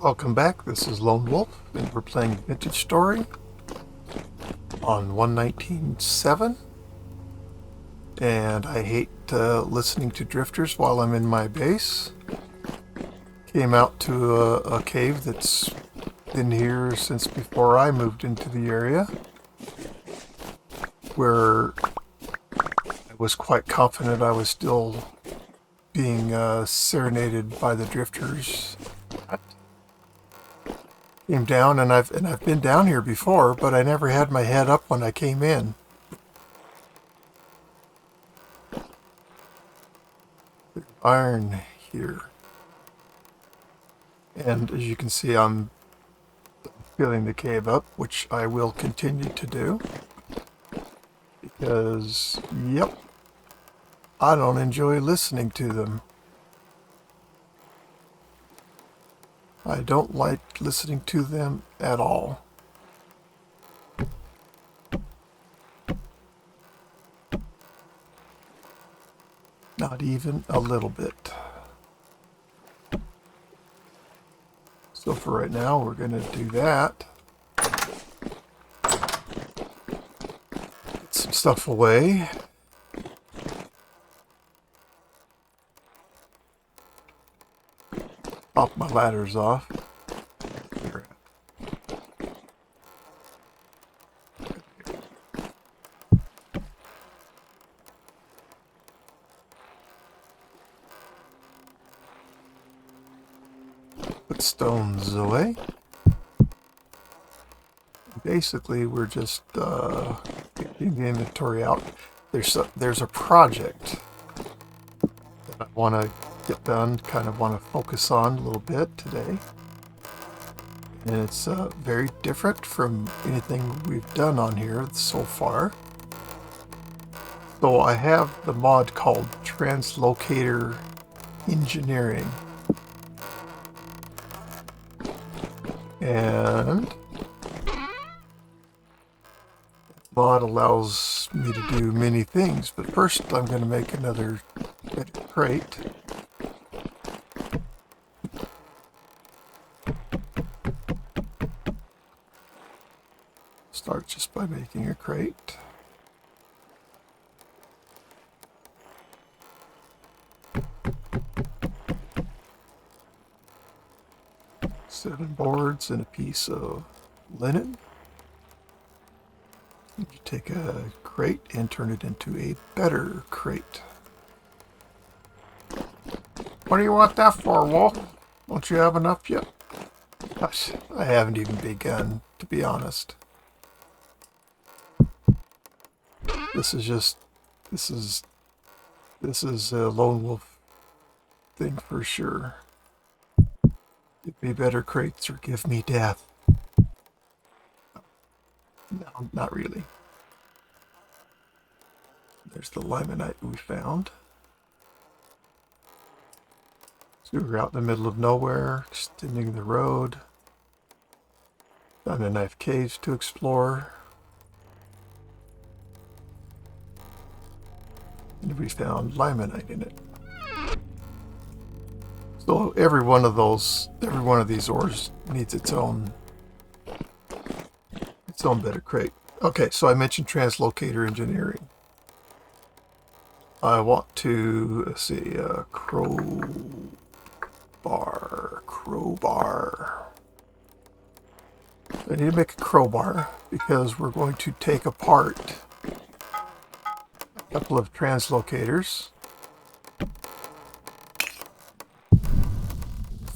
Welcome back. This is Lone Wolf, and we're playing Vintage Story on 119.7. And I hate listening to drifters while I'm in my base. Came out to a cave that's been here since before I moved into the area, where I was quite confident I was still being serenaded by the drifters. Came down, and I've been down here before, but I never had my head up when I came in. There's iron here, and as you can see, I'm filling the cave up, which I will continue to do because, yep, I don't enjoy listening to them. I don't like listening to them at all. Not even a little bit. So for right now, we're going to do that. Get some stuff away. Pop my ladders off. Put stones away. Basically, we're just getting the inventory out. There's a project that I want to get done, kind of want to focus on a little bit today. And it's very different from anything we've done on here so far. So I have the mod called Translocator Engineering. And mod allows me to do many things, but first I'm going to make another crate. Start just by making a crate. Seven boards and a piece of linen. You take a crate and turn it into a better crate. What do you want that for, Wolf? Don't you have enough yet? Gosh, I haven't even begun, to be honest. This is a Lone Wolf thing for sure. Give me better crates or give me death. No, not really. There's the limonite we found. So we're out in the middle of nowhere, extending the road. Found a knife caves to explore. And we found limonite in it. So every one of these ores needs its own better crate. Okay, so I mentioned Translocator Engineering. I want to, let's see, crowbar. I need to make a crowbar because we're going to take apart a couple of translocators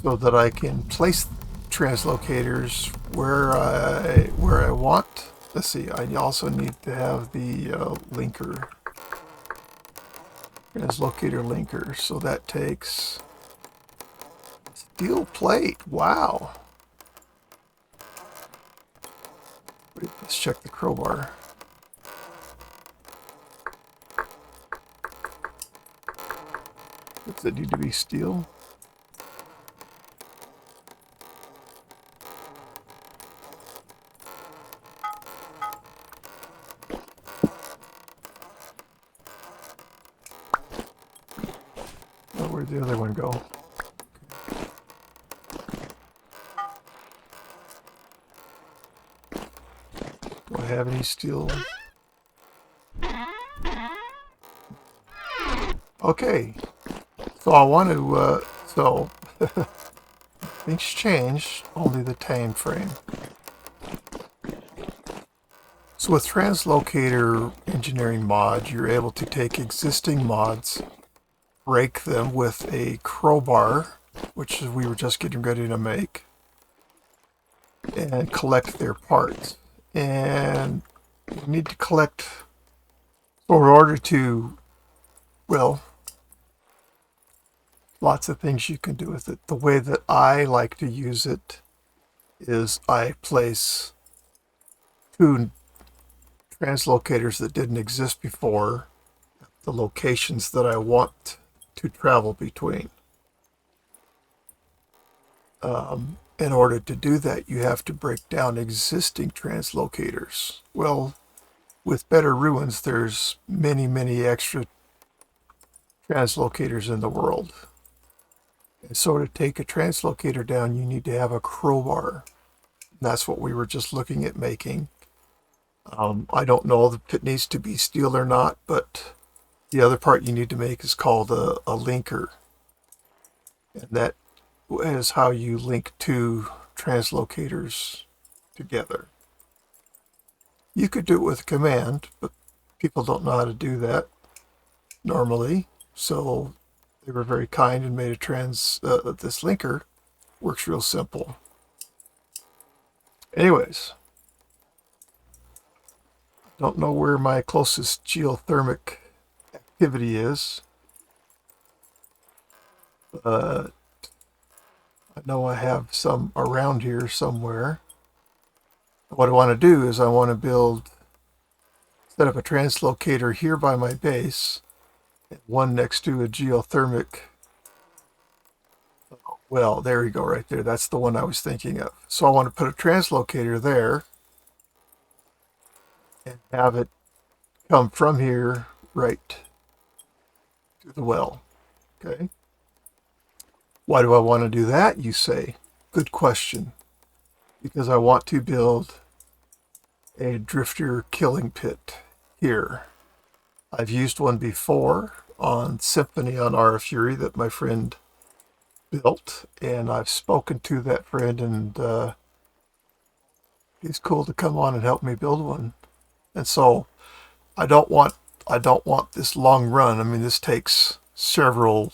so that I can place translocators where I want. Let's see, I also need to have the linker. Translocator linker, so that takes steel plate. Wow. Wait, let's check the crowbar. Does it need to be steel? Where'd the other one go? Do I have any steel? Okay. So I want to, so things change, only the time frame. So with Translocator Engineering mod, you're able to take existing mods, break them with a crowbar, which we were just getting ready to make, and collect their parts. And you need to collect, so in order to, well, lots of things you can do with it. The way that I like to use it is I place two translocators that didn't exist before the locations that I want to travel between. In order to do that, you have to break down existing translocators. Well, with better ruins, there's many, many extra translocators in the world. And so to take a translocator down, you need to have a crowbar. And that's what we were just looking at making. I don't know if it needs to be steel or not, but the other part you need to make is called a linker. And that is how you link two translocators together. You could do it with a command, but people don't know how to do that normally. So they were very kind and made a this linker works real simple. Anyways, don't know where my closest geothermic activity is. I know I have some around here somewhere. What I want to do is I want to set up a translocator here by my base, and one next to a geothermic. Well, there you go, right there. That's the one I was thinking of. So I want to put a translocator there and have it come from here right to the well. Okay. Why do I want to do that, you say? Good question. Because I want to build a drifter killing pit here. I've used one before on Symphony on Aura Fury that my friend built, and I've spoken to that friend, and he's cool to come on and help me build one. And so I don't want this long run. I mean, this takes several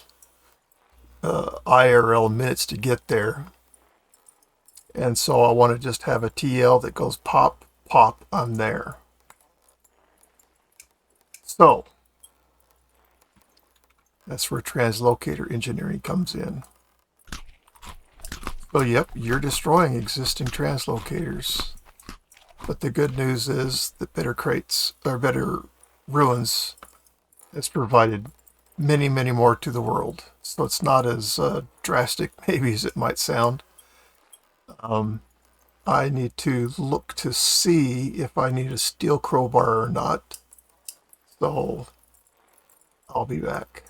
IRL minutes to get there. And so I want to just have a TL that goes pop, pop, I'm there. So that's where Translocator Engineering comes in. So yep, you're destroying existing translocators. But the good news is that Better Ruins has provided many, many more to the world. So it's not as drastic maybe as it might sound. I need to look to see if I need a steel crowbar or not. So I'll be back.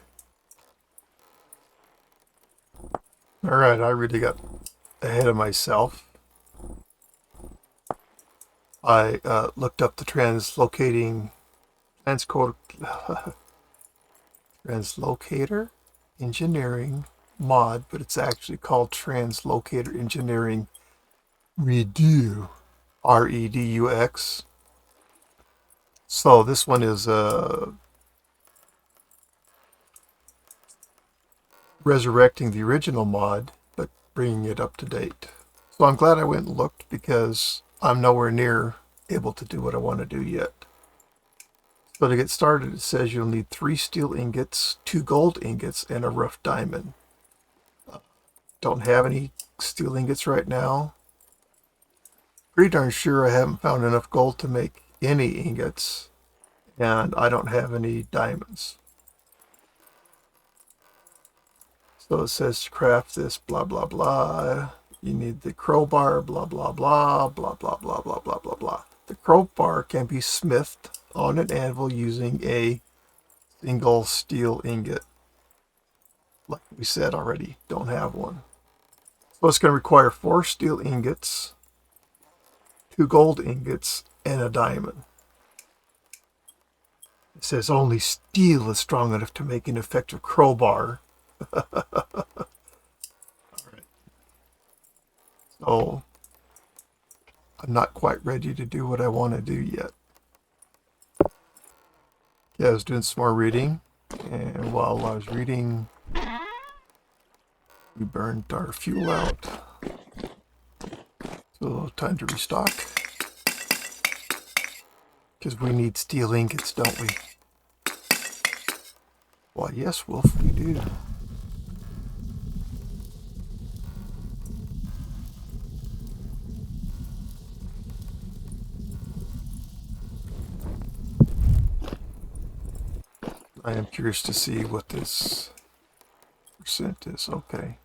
Alright, I really got ahead of myself. I looked up the Translocator Engineering mod, but it's actually called Translocator Engineering Redux, R-E-D-U-X. So this one is resurrecting the original mod, but bringing it up to date. So I'm glad I went and looked because I'm nowhere near able to do what I want to do yet. So to get started, it says you'll need 3 steel ingots, 2 gold ingots, and a rough diamond. Don't have any steel ingots right now. Pretty darn sure I haven't found enough gold to make any ingots, and I don't have any diamonds. So it says to craft this, blah, blah, blah. You need the crowbar, blah, blah, blah, blah, blah, blah, blah, blah, blah, blah. The crowbar can be smithed on an anvil using a single steel ingot. Like we said already, don't have one. So it's going to require 4 steel ingots, 2 gold ingots, and a diamond. It says only steel is strong enough to make an effective crowbar. All right. So I'm not quite ready to do what I want to do yet. Yeah, I was doing some more reading, and while I was reading, we burned our fuel out. So time to restock. Because we need steel ingots, don't we? Why, yes, Wolf, we do. I am curious to see what this percent is. Okay.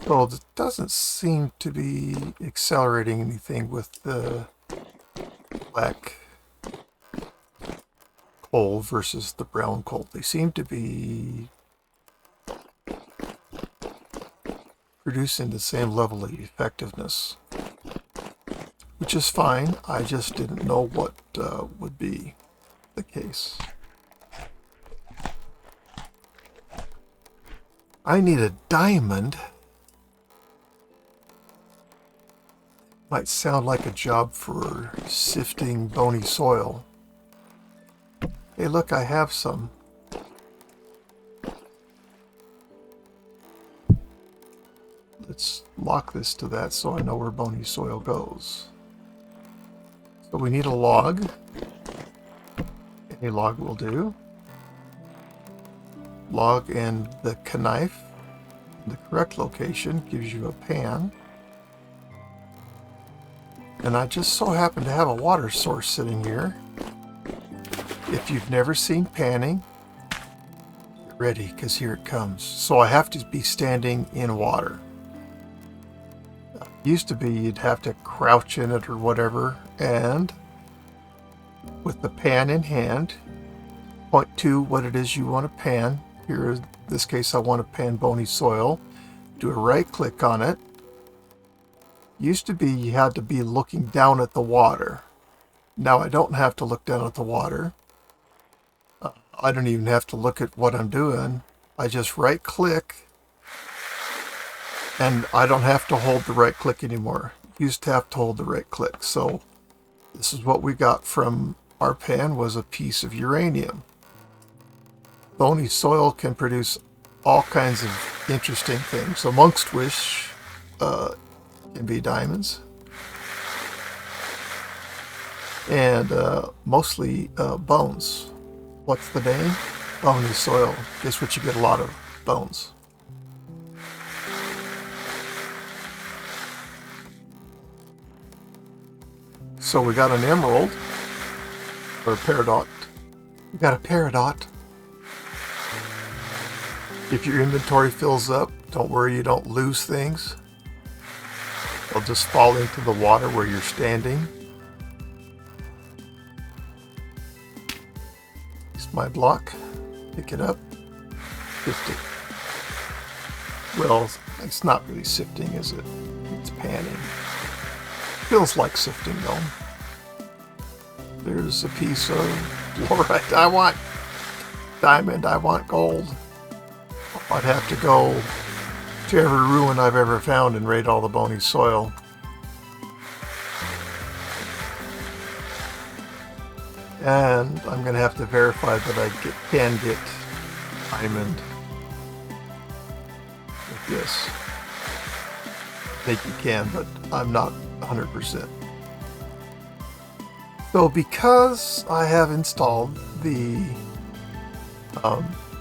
So it doesn't seem to be accelerating anything with the black coal versus the brown coal. They seem to be producing the same level of effectiveness, which is fine. I just didn't know what would be the case. I need a diamond. Might sound like a job for sifting bony soil. Hey, look, I have some. Let's lock this to that so I know where bony soil goes. So we need a log. Any log will do. Log and the knife. The correct location gives you a pan. And I just so happen to have a water source sitting here. If you've never seen panning, get ready, because here it comes. So I have to be standing in water. Used to be you'd have to crouch in it or whatever, and with the pan in hand, point to what it is you want to pan. Here, in this case, I want to pan bony soil. Do a right click on it. Used to be you had to be looking down at the water. Now I don't have to look down at the water. I don't even have to look at what I'm doing. I just right click, and I don't have to hold the right click anymore. Used to have to hold the right click. So this is what we got from our pan, was a piece of uranium. Bony soil can produce all kinds of interesting things, amongst which can be diamonds. And mostly bones. What's the name? Bony soil. Guess what, you get a lot of bones. So we got an emerald, or a peridot. We got a peridot. If your inventory fills up, don't worry, you don't lose things. They'll just fall into the water where you're standing. It's my block. Pick it up. Sift it. Well, it's not really sifting, is it? It's panning. Feels like sifting, though. There's a piece of fluorite. I want diamond. I want gold. I'd have to go to every ruin I've ever found and raid all the bony soil. And I'm going to have to verify that I can get diamond with this. I think you can, but I'm not 100%. So because I have installed the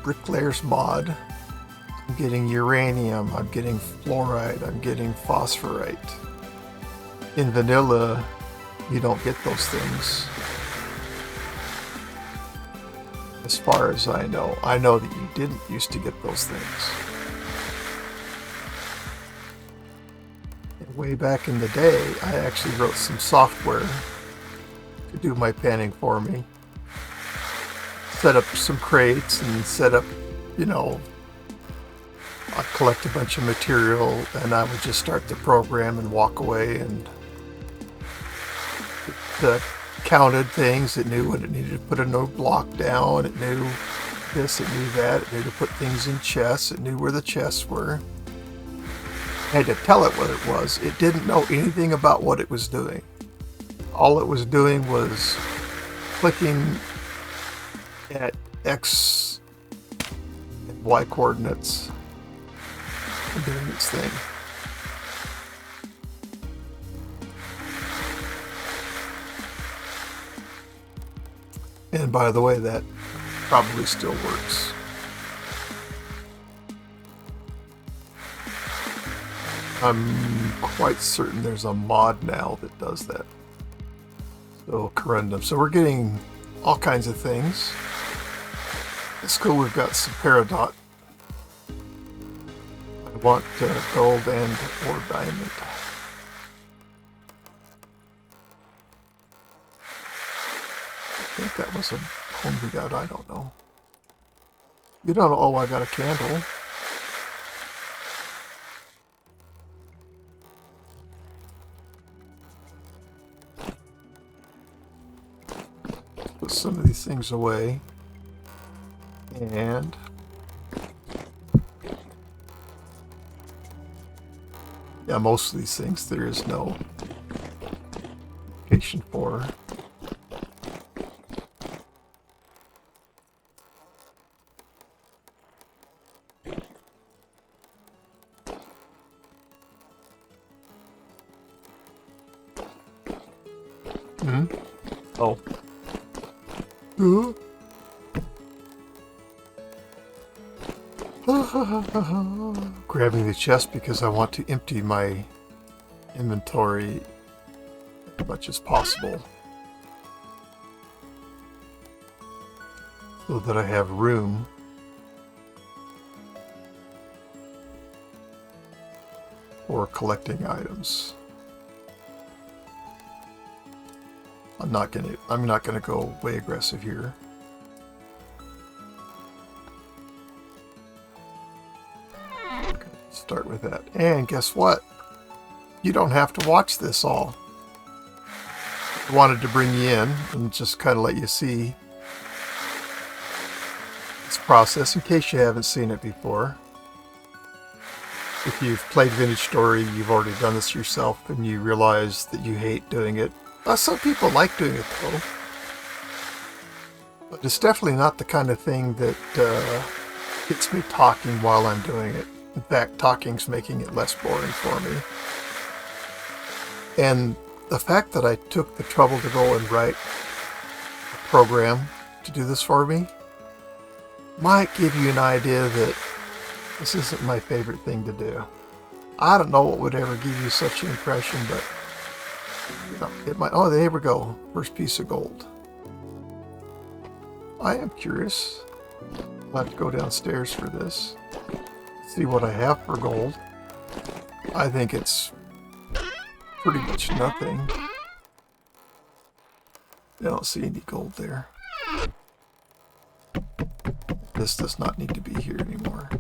Bricklayers mod, I'm getting uranium, I'm getting fluoride, I'm getting phosphorite. In vanilla, you don't get those things. As far as I know. I know that you didn't used to get those things. And way back in the day, I actually wrote some software to do my panning for me. Set up some crates and set up, I'd collect a bunch of material and I would just start the program and walk away and counted things. It knew when it needed to put a no block down. It knew this, it knew that. It knew to put things in chests. It knew where the chests were. I had to tell it what it was. It didn't know anything about what it was doing. All it was doing was clicking at X and Y coordinates and doing its thing. And by the way, that probably still works. I'm quite certain there's a mod now that does that. So, corundum. So we're getting all kinds of things. It's cool, we've got some peridot. I want gold and or diamond. I think that was a home we got, I don't know. You don't know, oh, I got a candle. Put some of these things away. And yeah, most of these things there is no application for. Oh. Grabbing the chest because I want to empty my inventory as much as possible so that I have room for collecting items. I'm not gonna go way aggressive here. Start with that. And guess what? You don't have to watch this all. I wanted to bring you in and just kind of let you see this process in case you haven't seen it before. If you've played Vintage Story, you've already done this yourself and you realize that you hate doing it. Some people like doing it though. But it's definitely not the kind of thing that gets me talking while I'm doing it. In fact, talking's making it less boring for me. And the fact that I took the trouble to go and write a program to do this for me might give you an idea that this isn't my favorite thing to do. I don't know what would ever give you such an impression, but you know, it might. Oh, there we go. First piece of gold. I am curious. I'll have to go downstairs for this. See what I have for gold. I think it's pretty much nothing. I don't see any gold there. This does not need to be here anymore.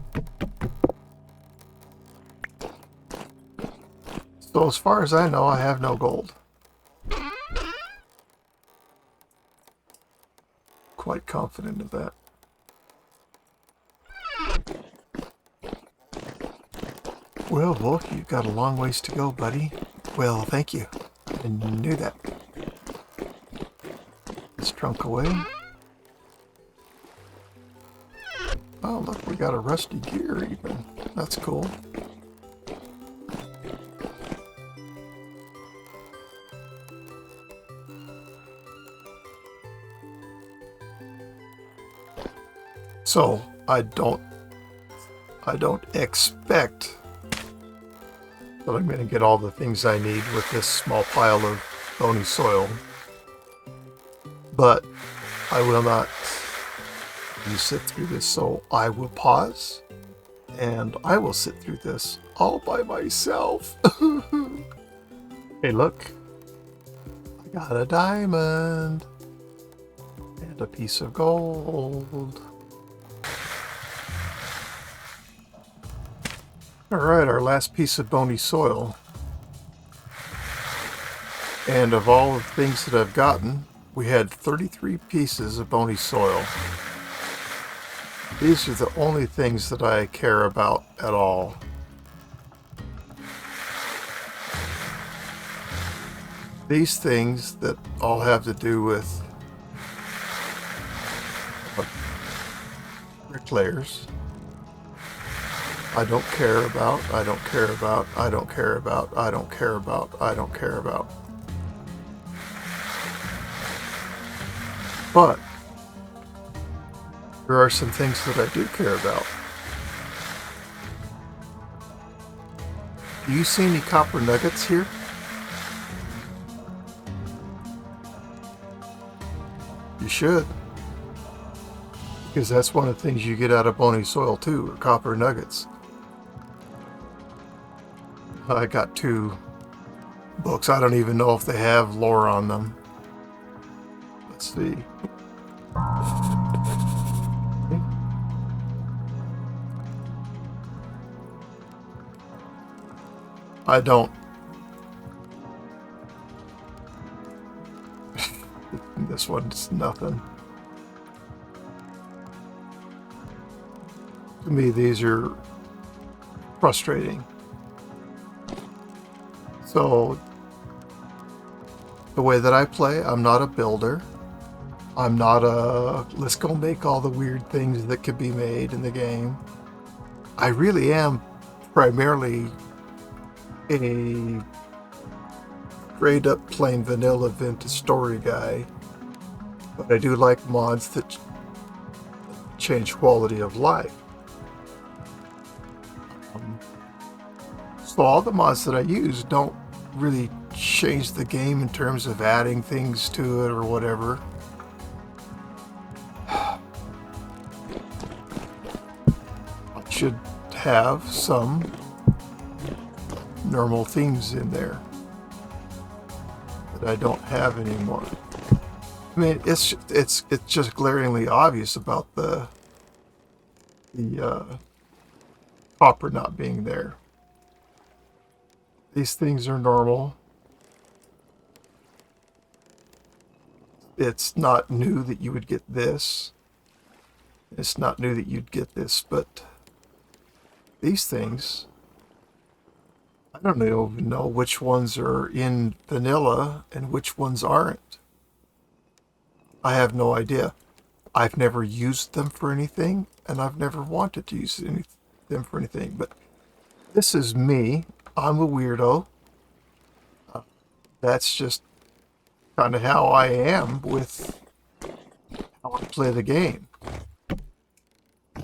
So as far as I know, I have no gold. Quite confident of that. Well, Wolf, you've got a long ways to go, buddy. Well, thank you. I knew that. This trunk away. Oh, look, we got a rusty gear even. That's cool. So, I don't expect that I'm going to get all the things I need with this small pile of bony soil. But I will not sit through this, so I will pause and I will sit through this all by myself. Hey, look. I got a diamond and a piece of gold. Alright, our last piece of bony soil. And of all the things that I've gotten, we had 33 pieces of bony soil. These are the only things that I care about at all. These things that all have to do with bricklayers, I don't care about, I don't care about, I don't care about, I don't care about, I don't care about. But there are some things that I do care about. Do you see any copper nuggets here? You should. Because that's one of the things you get out of bony soil too, are copper nuggets. I got 2 books. I don't even know if they have lore on them. Let's see. I don't. This one's nothing. To me, these are frustrating. So, the way that I play, I'm not a builder. I'm not a, let's go make all the weird things that could be made in the game. I really am primarily a straight up plain vanilla vintage story guy. But I do like mods that change quality of life. So all the mods that I use don't really change the game in terms of adding things to it or whatever. I should have some normal themes in there that I don't have anymore. I mean, it's just glaringly obvious about the copper not being there. These things are normal. It's not new that you would get this. It's not new that you'd get this, but these things, I don't even know which ones are in vanilla and which ones aren't. I have no idea. I've never used them for anything, and I've never wanted to use them for anything, but this is me. I'm a weirdo. That's just kind of how I am with how I play the game.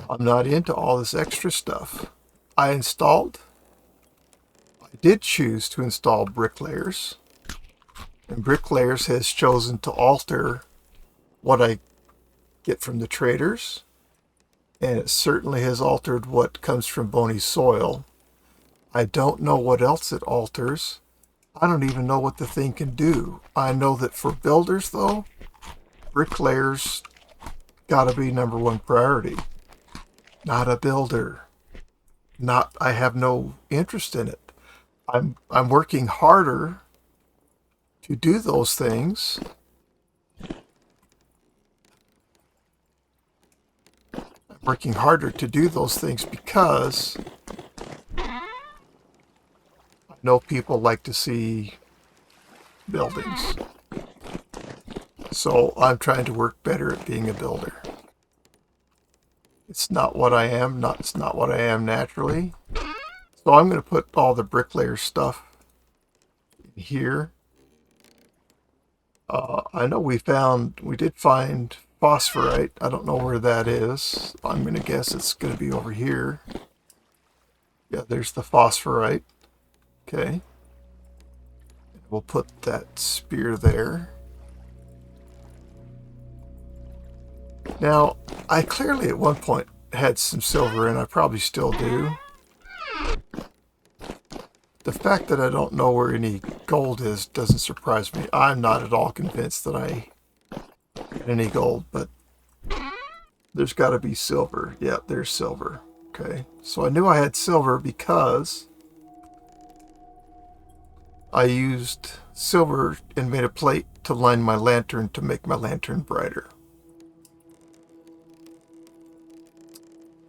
I'm not into all this extra stuff. I did choose to install bricklayers, and bricklayers has chosen to alter what I get from the traders, and it certainly has altered what comes from bony soil. I don't know what else it alters. I don't even know what the thing can do. I know that for builders, though, bricklayers gotta be #1 priority. Not a builder. I have no interest in it. I'm working harder to do those things. I'm working harder to do those things because I know people like to see buildings. So I'm trying to work better at being a builder. It's not what I am, it's not what I am naturally. So I'm going to put all the bricklayer stuff in here. I know we did find phosphorite. I don't know where that is. I'm going to guess it's going to be over here. Yeah, there's the phosphorite. Okay. We'll put that spear there. Now, I clearly at one point had some silver, and I probably still do. The fact that I don't know where any gold is doesn't surprise me. I'm not at all convinced that I get any gold, but there's got to be silver. Yeah, there's silver. Okay, so I knew I had silver because I used silver and made a plate to line my lantern to make my lantern brighter.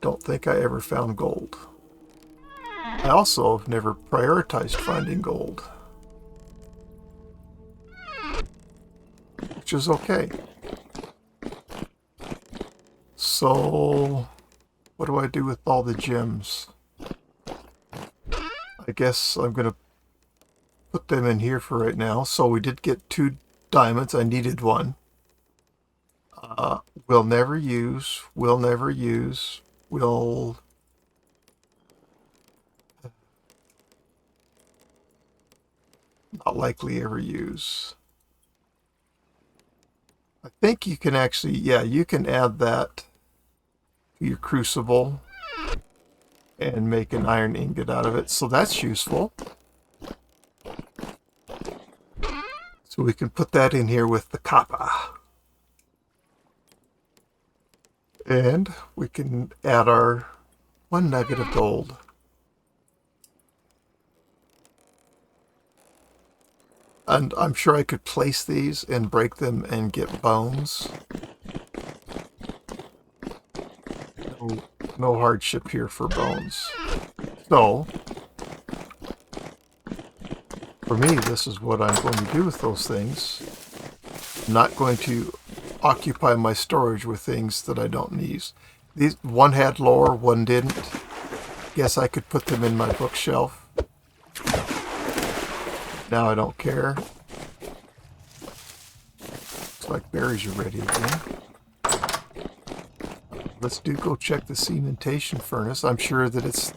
Don't think I ever found gold. I also have never prioritized finding gold, which is okay. So, what do I do with all the gems? I guess I'm going to put them in here for right now. So we did get 2 diamonds. I needed 1. We'll never use. We'll never use. We'll... not likely ever use. I think you can actually, yeah, you can add that to your crucible and make an iron ingot out of it. So that's useful. So we can put that in here with the copper. And we can add our 1 nugget of gold. And I'm sure I could place these and break them and get bones. No hardship here for bones. So, for me, this is what I'm going to do with those things. I'm not going to occupy my storage with things that I don't need. These, one had lore, one didn't. Guess I could put them in my bookshelf. Now I don't care. Looks like berries are ready again. Let's go check the cementation furnace. I'm sure that it's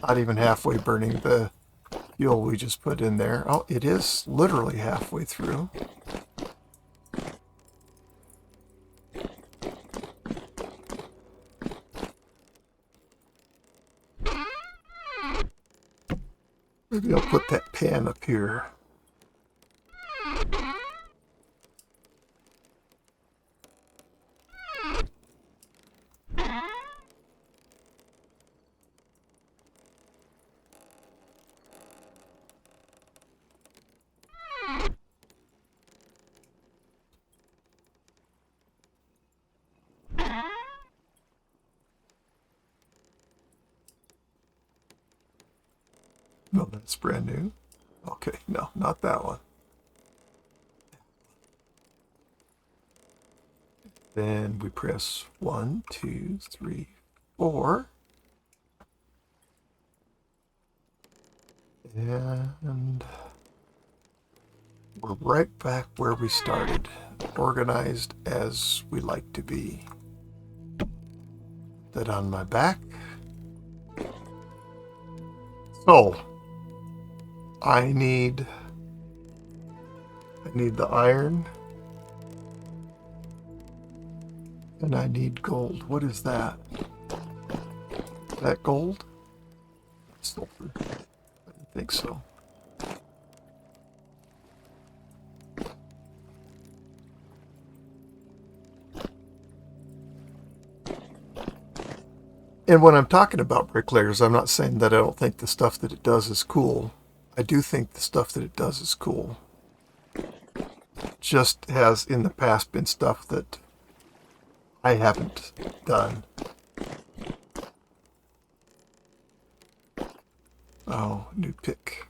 not even halfway burning the fuel we just put in there. Oh, it is literally halfway through. Maybe I'll put that pan up here. No, that's brand new. Okay, no, not that one. Then we press 1, 2, 3, 4. And we're right back where we started. Organized as we like to be. Put that on my back. So, I need the iron. And I need gold. What is that? Is that gold? Silver. I didn't think so. And when I'm talking about bricklayers, I'm not saying that I don't think the stuff that it does is cool. I do think the stuff that it does is cool. Just has in the past been stuff that I haven't done. Oh, new pick.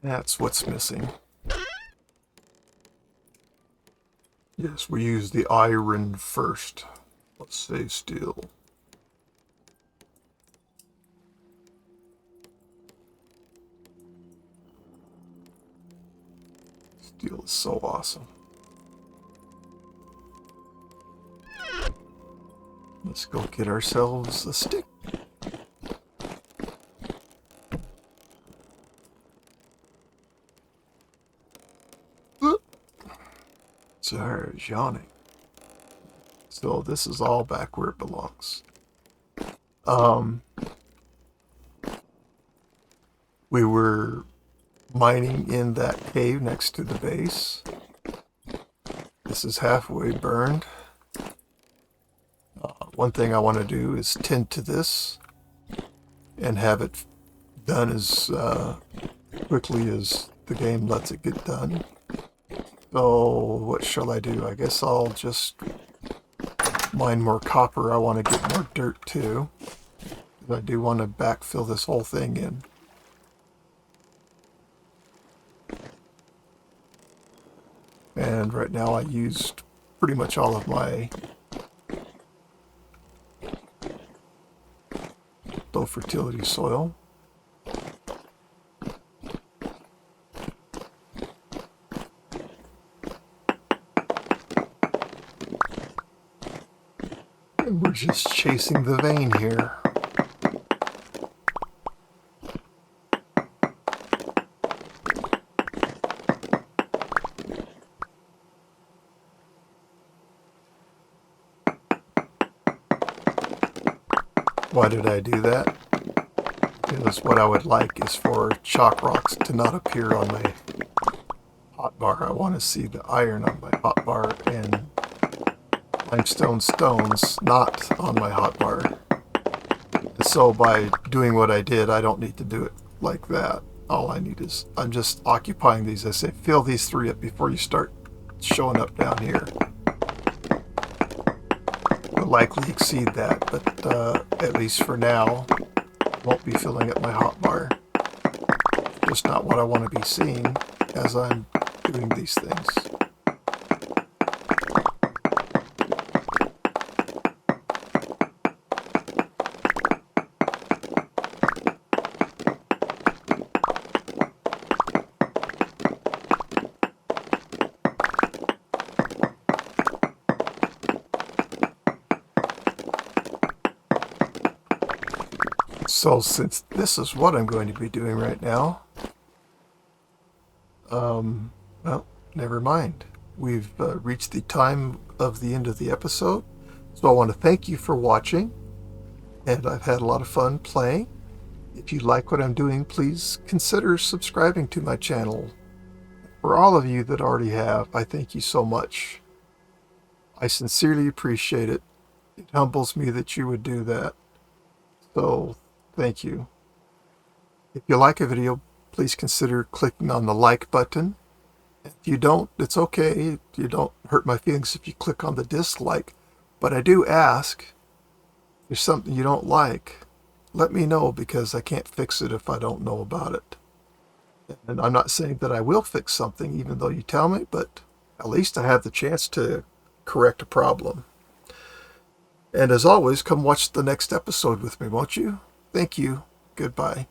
That's what's missing. Yes, we use the iron first. Let's say steel. Steel is so awesome. Let's go get ourselves a stick. Sorry, yawning. So this is all back where it belongs. We were mining in that cave next to the base. This is halfway burned. One thing I want to do is tend to this and have it done as quickly as the game lets it get done. So what shall I do? I guess I'll just mine more copper. I want to get more dirt too. I do want to backfill this whole thing in. And right now I used pretty much all of my low fertility soil. And we're just chasing the vein here. Why did I do that? Because what I would like is for chalk rocks to not appear on my hotbar. I want to see the iron on my hotbar and limestone stones not on my hotbar. So by doing what I did, I don't need to do it like that. All I need is, I'm just occupying these. I say, fill these 3 up before you start showing up down here. Will likely exceed that, but at least for now, I won't be filling up my hotbar. Just not what I want to be seeing as I'm doing these things. So since this is what I'm going to be doing right now, well, never mind. We've reached the time of the end of the episode. So I want to thank you for watching, and I've had a lot of fun playing. If you like what I'm doing, please consider subscribing to my channel. For all of you that already have, I thank you so much. I sincerely appreciate it. It humbles me that you would do that. So, thank you. If you like a video, please consider clicking on the like button. If you don't, it's okay. You don't hurt my feelings if you click on the dislike. But I do ask, if there's something you don't like, let me know, because I can't fix it if I don't know about it. And I'm not saying that I will fix something even though you tell me, but at least I have the chance to correct a problem. And as always, come watch the next episode with me, won't you? Thank you. Goodbye.